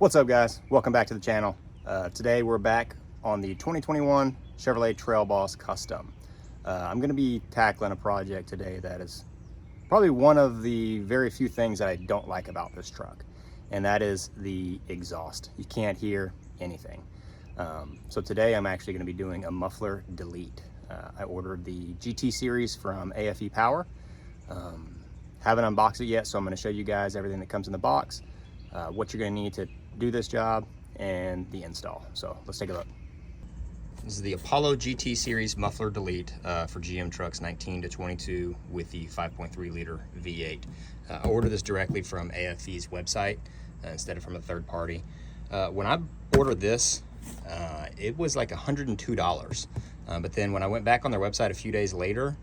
What's up, guys? Welcome back to the channel. Today we're back on the 2021 Chevrolet Trail Boss Custom. I'm going to be tackling a project today that is probably one of the very few things that I don't like about this truck, and that is the exhaust. You can't hear anything. So today I'm actually going to be doing a muffler delete. I ordered the GT series from AFE Power. Haven't unboxed it yet, so I'm going to show you guys everything that comes in the box, what you're going to need to do this job, and the install. So let's take a look. This is the Apollo GT series muffler delete for GM trucks 19 to 22 with the 5.3 liter V8. I ordered this directly from AFE's website instead of from a third party. When I ordered this, it was like $102, but then when I went back on their website a few days later,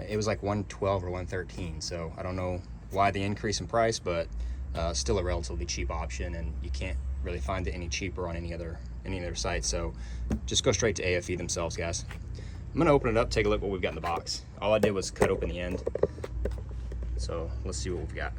it was like $112 or $113. So I don't know why the increase in price, but still a relatively cheap option, and you can't really find it any cheaper on any other site. So just go straight to AFE themselves, guys. I'm gonna open it up, take a look what we've got in the box. All I did was cut open the end. So let's see what we've got.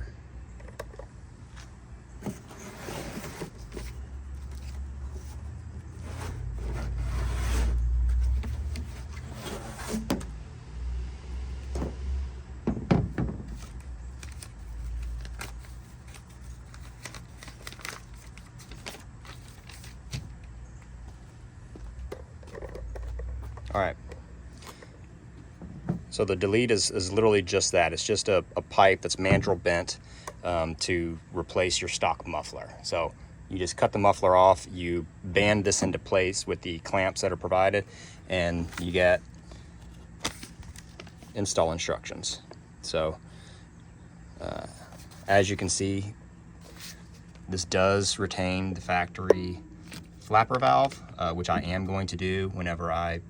All right, so the delete is literally just that. It's just a pipe that's mandrel bent to replace your stock muffler. So you just cut the muffler off, you band this into place with the clamps that are provided, and you get install instructions. So as you can see, this does retain the factory flapper valve, which I am going to do whenever I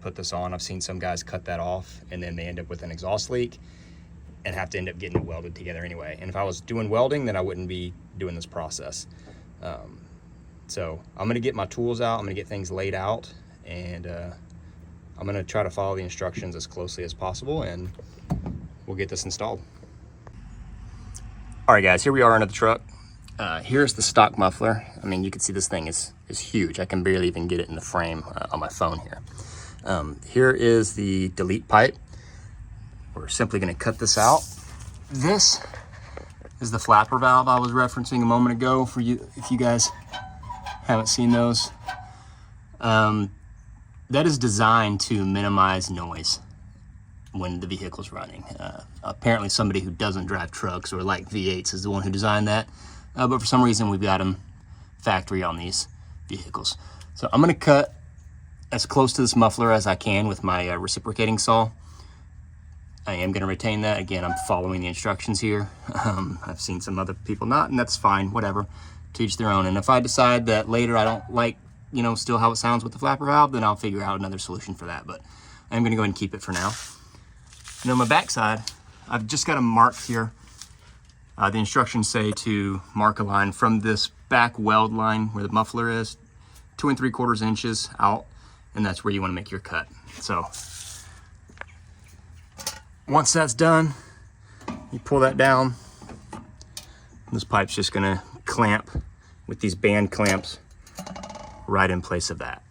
put this on. I've seen some guys cut that off and then they end up with an exhaust leak and have to end up getting it welded together anyway. And if I was doing welding, then I wouldn't be doing this process. So I'm gonna get my tools out, I'm gonna get things laid out, and I'm gonna try to follow the instructions as closely as possible, and we'll get this installed. All right, guys, here we are under the truck. Here's the stock muffler. I mean, you can see this thing is huge. I can barely even get it in the frame on my phone here. Here is the delete pipe. We're simply going to cut this out. This is the flapper valve I was referencing a moment ago for you, if you guys haven't seen those. That is designed to minimize noise when the vehicle's running. Apparently somebody who doesn't drive trucks or like V8s is the one who designed that. But for some reason we've got them factory on these vehicles. So I'm going to cut as close to this muffler as I can with my reciprocating saw. I am going to retain that. Again, I'm following the instructions here. I've seen some other people not, and that's fine, whatever, to each their own. And if I decide that later I don't like, still how it sounds with the flapper valve, then I'll figure out another solution for that. But I'm going to go ahead and keep it for now. And on my backside, I've just got a mark here. The instructions say to mark a line from this back weld line where the muffler is, 2 3/4 inches out, and that's where you want to make your cut. So once that's done, you pull that down. This pipe's just going to clamp with these band clamps right in place of that.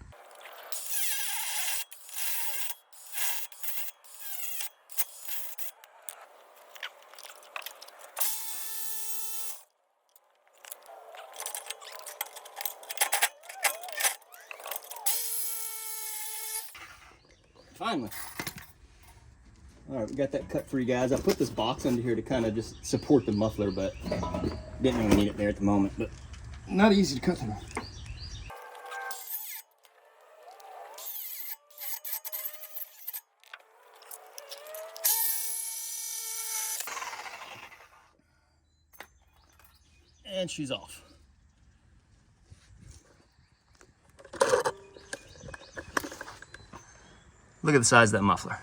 Finally. All right, we got that cut for you guys. I put this box under here to kind of just support the muffler, but didn't really need it there at the moment, but not easy to cut through. And she's off. Look at the size of that muffler.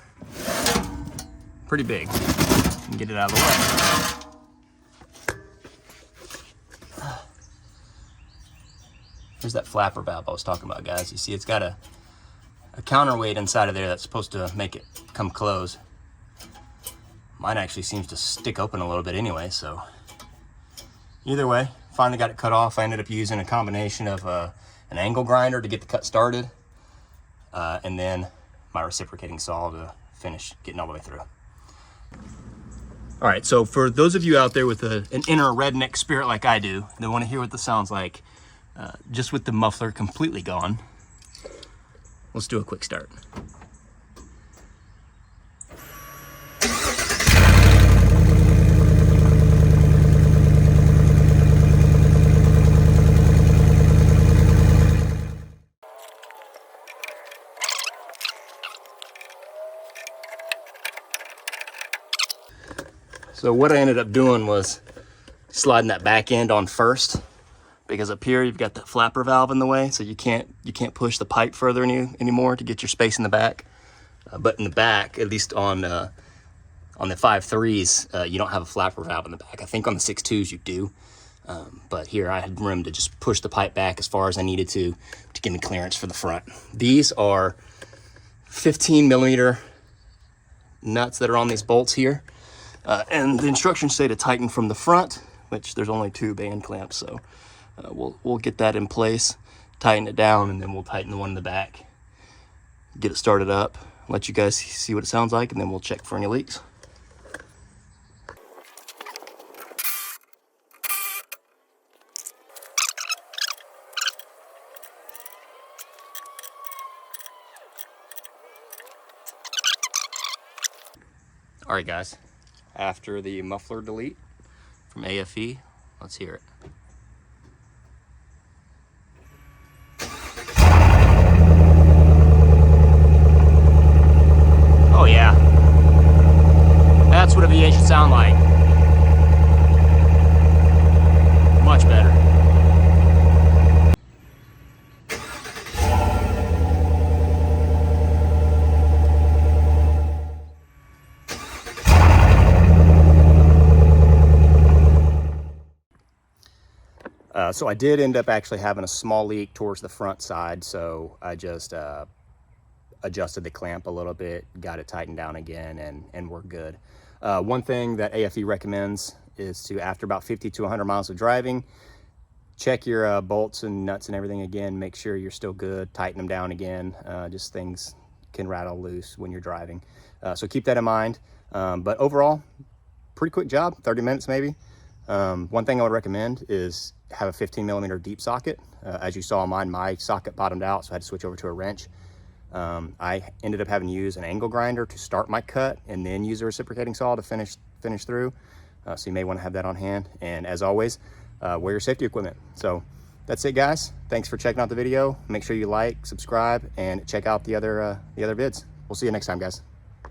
Pretty big. Get it out of the way. Here's that flapper valve I was talking about, guys. You see it's got a counterweight inside of there that's supposed to make it come close. Mine actually seems to stick open a little bit anyway, so either way, finally got it cut off. I ended up using a combination of an angle grinder to get the cut started, and then my reciprocating saw to finish getting all the way through. All right, so for those of you out there with an inner redneck spirit like I do, that want to hear what this sounds like, just with the muffler completely gone, let's do a quick start. So what I ended up doing was sliding that back end on first, because up here you've got that flapper valve in the way, so you can't push the pipe further anymore to get your space in the back. But in the back, at least on the 5.3s, you don't have a flapper valve in the back. I think on the 6.2s you do, but here I had room to just push the pipe back as far as I needed to get the clearance for the front. These are 15 millimeter nuts that are on these bolts here. And the instructions say to tighten from the front, which there's only 2 band clamps, so we'll get that in place, tighten it down, and then we'll tighten the one in the back, get it started up, let you guys see what it sounds like, and then we'll check for any leaks. All right, guys. After the muffler delete from AFE, let's hear it. Oh yeah, that's what a V8 should sound like. Much better. So I did end up actually having a small leak towards the front side, so I just adjusted the clamp a little bit, got it tightened down again, and we're good. One thing that AFE recommends is to, after about 50 to 100 miles of driving, check your bolts and nuts and everything again, make sure you're still good, tighten them down again. Just things can rattle loose when you're driving. So keep that in mind. But overall, pretty quick job, 30 minutes maybe. One thing I would recommend is have a 15 millimeter deep socket. As you saw on mine, my socket bottomed out, so I had to switch over to a wrench. I ended up having to use an angle grinder to start my cut and then use a reciprocating saw to finish through. So you may want to have that on hand. And as always, wear your safety equipment. So that's it, guys. Thanks for checking out the video. Make sure you like, subscribe, and check out the other vids. We'll see you next time, guys.